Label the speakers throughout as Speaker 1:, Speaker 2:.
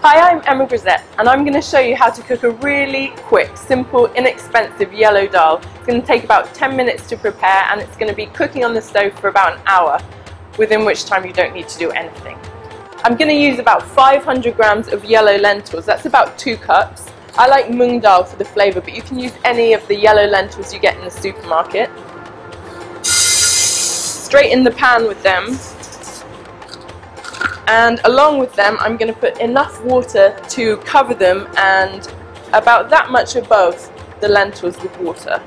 Speaker 1: Hi, I'm Emma Grazette, and I'm going to show you how to cook a really quick, simple, inexpensive yellow dal. It's going to take about 10 minutes to prepare, and it's going to be cooking on the stove for about an hour, within which time you don't need to do anything. I'm going to use about 500 grams of yellow lentils. That's about 2 cups. I like mung dal for the flavour, but you can use any of the yellow lentils you get in the supermarket. Straight in the pan with them. And along with them, I'm going to put enough water to cover them and about that much above the lentils with water.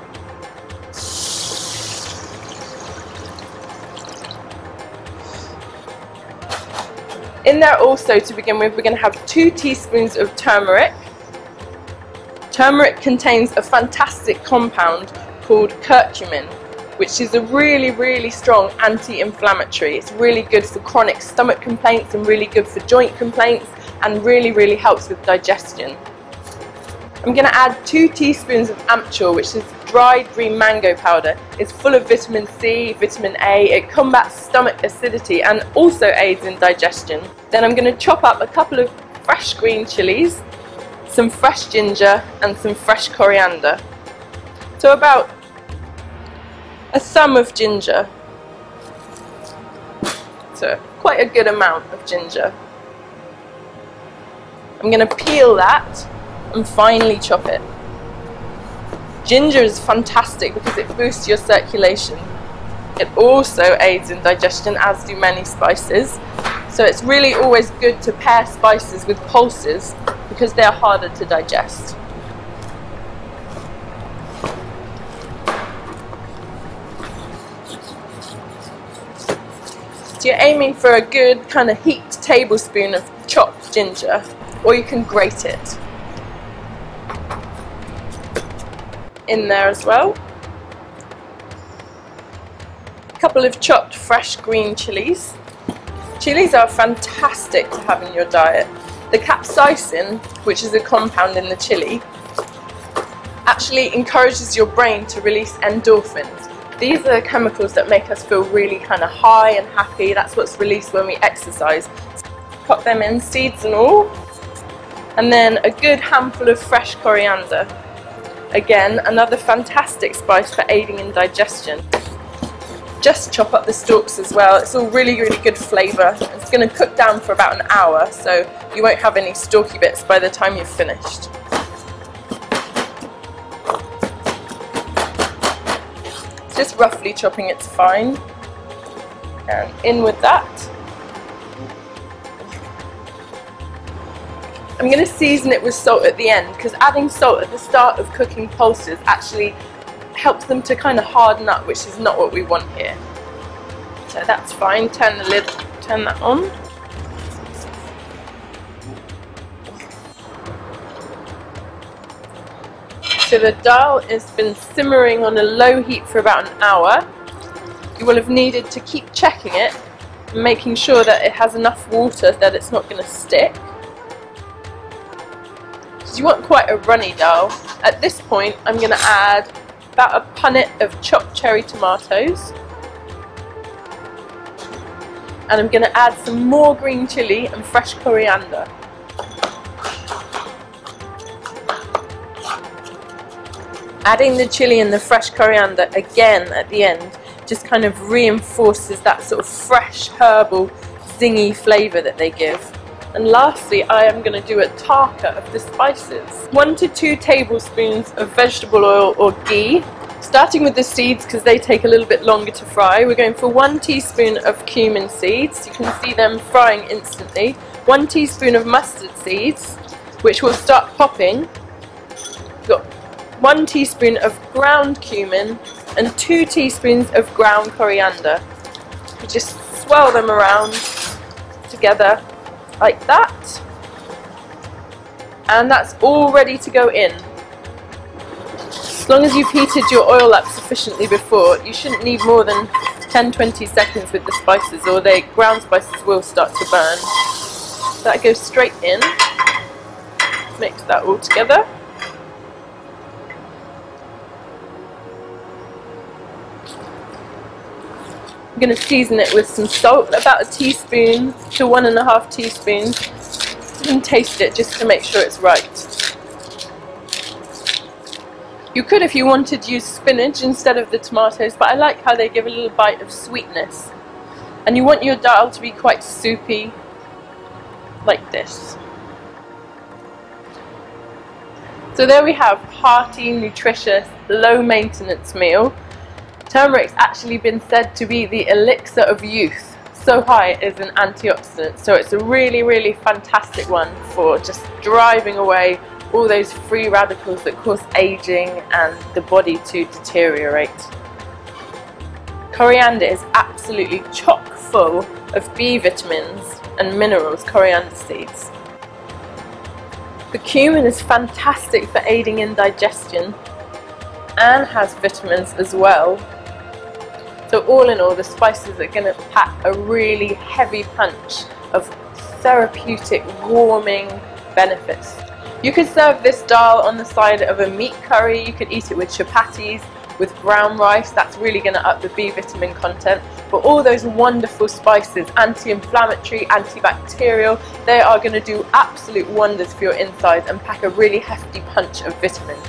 Speaker 1: In there also, to begin with, we're going to have 2 teaspoons of turmeric. Turmeric contains a fantastic compound called curcumin, which is a really strong anti-inflammatory. It's really good for chronic stomach complaints and really good for joint complaints and really helps with digestion. I'm going to add 2 teaspoons of amchur, which is dried green mango powder. It's full of vitamin C, vitamin A, it combats stomach acidity and also aids in digestion. Then I'm going to chop up a couple of fresh green chillies, some fresh ginger and some fresh coriander. So about a thumb of ginger, so quite a good amount of ginger. I'm going to peel that and finely chop it. Ginger is fantastic because it boosts your circulation. It also aids in digestion, as do many spices. So it's really always good to pair spices with pulses because they're harder to digest. So you're aiming for a good kind of heaped tablespoon of chopped ginger, or you can grate it in there as well. A couple of chopped fresh green chillies. Chillies are fantastic to have in your diet. The capsaicin, which is a compound in the chilli, actually encourages your brain to release endorphins. These are the chemicals that make us feel really kind of high and happy. That's what's released when we exercise. Pop them in, seeds and all. And then a good handful of fresh coriander. Again, another fantastic spice for aiding in digestion. Just chop up the stalks as well. It's all really good flavour. It's going to cook down for about an hour, so you won't have any stalky bits by the time you've finished. Just roughly chopping it's fine. And in with that. I'm going to season it with salt at the end, because adding salt at the start of cooking pulses actually helps them to kind of harden up, which is not what we want here. So that's fine. Turn the lid, turn that on. So the dal has been simmering on a low heat for about an hour. You will have needed to keep checking it and making sure that it has enough water that it's not going to stick. So you want quite a runny dal. At this point I'm going to add about a punnet of chopped cherry tomatoes. And I'm going to add some more green chilli and fresh coriander. Adding the chilli and the fresh coriander again at the end just kind of reinforces that sort of fresh, herbal, zingy flavour that they give. And lastly, I am going to do a tarka of the spices. 1 to 2 tablespoons of vegetable oil or ghee. Starting with the seeds because they take a little bit longer to fry. We're going for 1 teaspoon of cumin seeds. You can see them frying instantly. 1 teaspoon of mustard seeds, which will start popping. We've got 1 teaspoon of ground cumin and 2 teaspoons of ground coriander. You just swirl them around together like that, and that's all ready to go in. As long as you've heated your oil up sufficiently before, you shouldn't need more than 10-20 seconds with the spices, or the ground spices will start to burn. That goes straight in. Mix that all together. I'm going to season it with some salt, about a teaspoon to 1.5 teaspoons. and taste it just to make sure it's right. You could, if you wanted, use spinach instead of the tomatoes, but I like how they give a little bite of sweetness. And you want your dal to be quite soupy, like this. So there we have hearty, nutritious, low maintenance meal. Turmeric's actually been said to be the elixir of youth. So high it is an antioxidant, so it's a really, really fantastic one for just driving away all those free radicals that cause aging and the body to deteriorate. Coriander is absolutely chock full of B vitamins and minerals, coriander seeds. The cumin is fantastic for aiding in digestion and has vitamins as well. So all in all, the spices are going to pack a really heavy punch of therapeutic, warming benefits. You could serve this dal on the side of a meat curry. You could eat it with chapatis, with brown rice. That's really going to up the B vitamin content. But all those wonderful spices, anti-inflammatory, antibacterial, they are going to do absolute wonders for your insides and pack a really hefty punch of vitamins.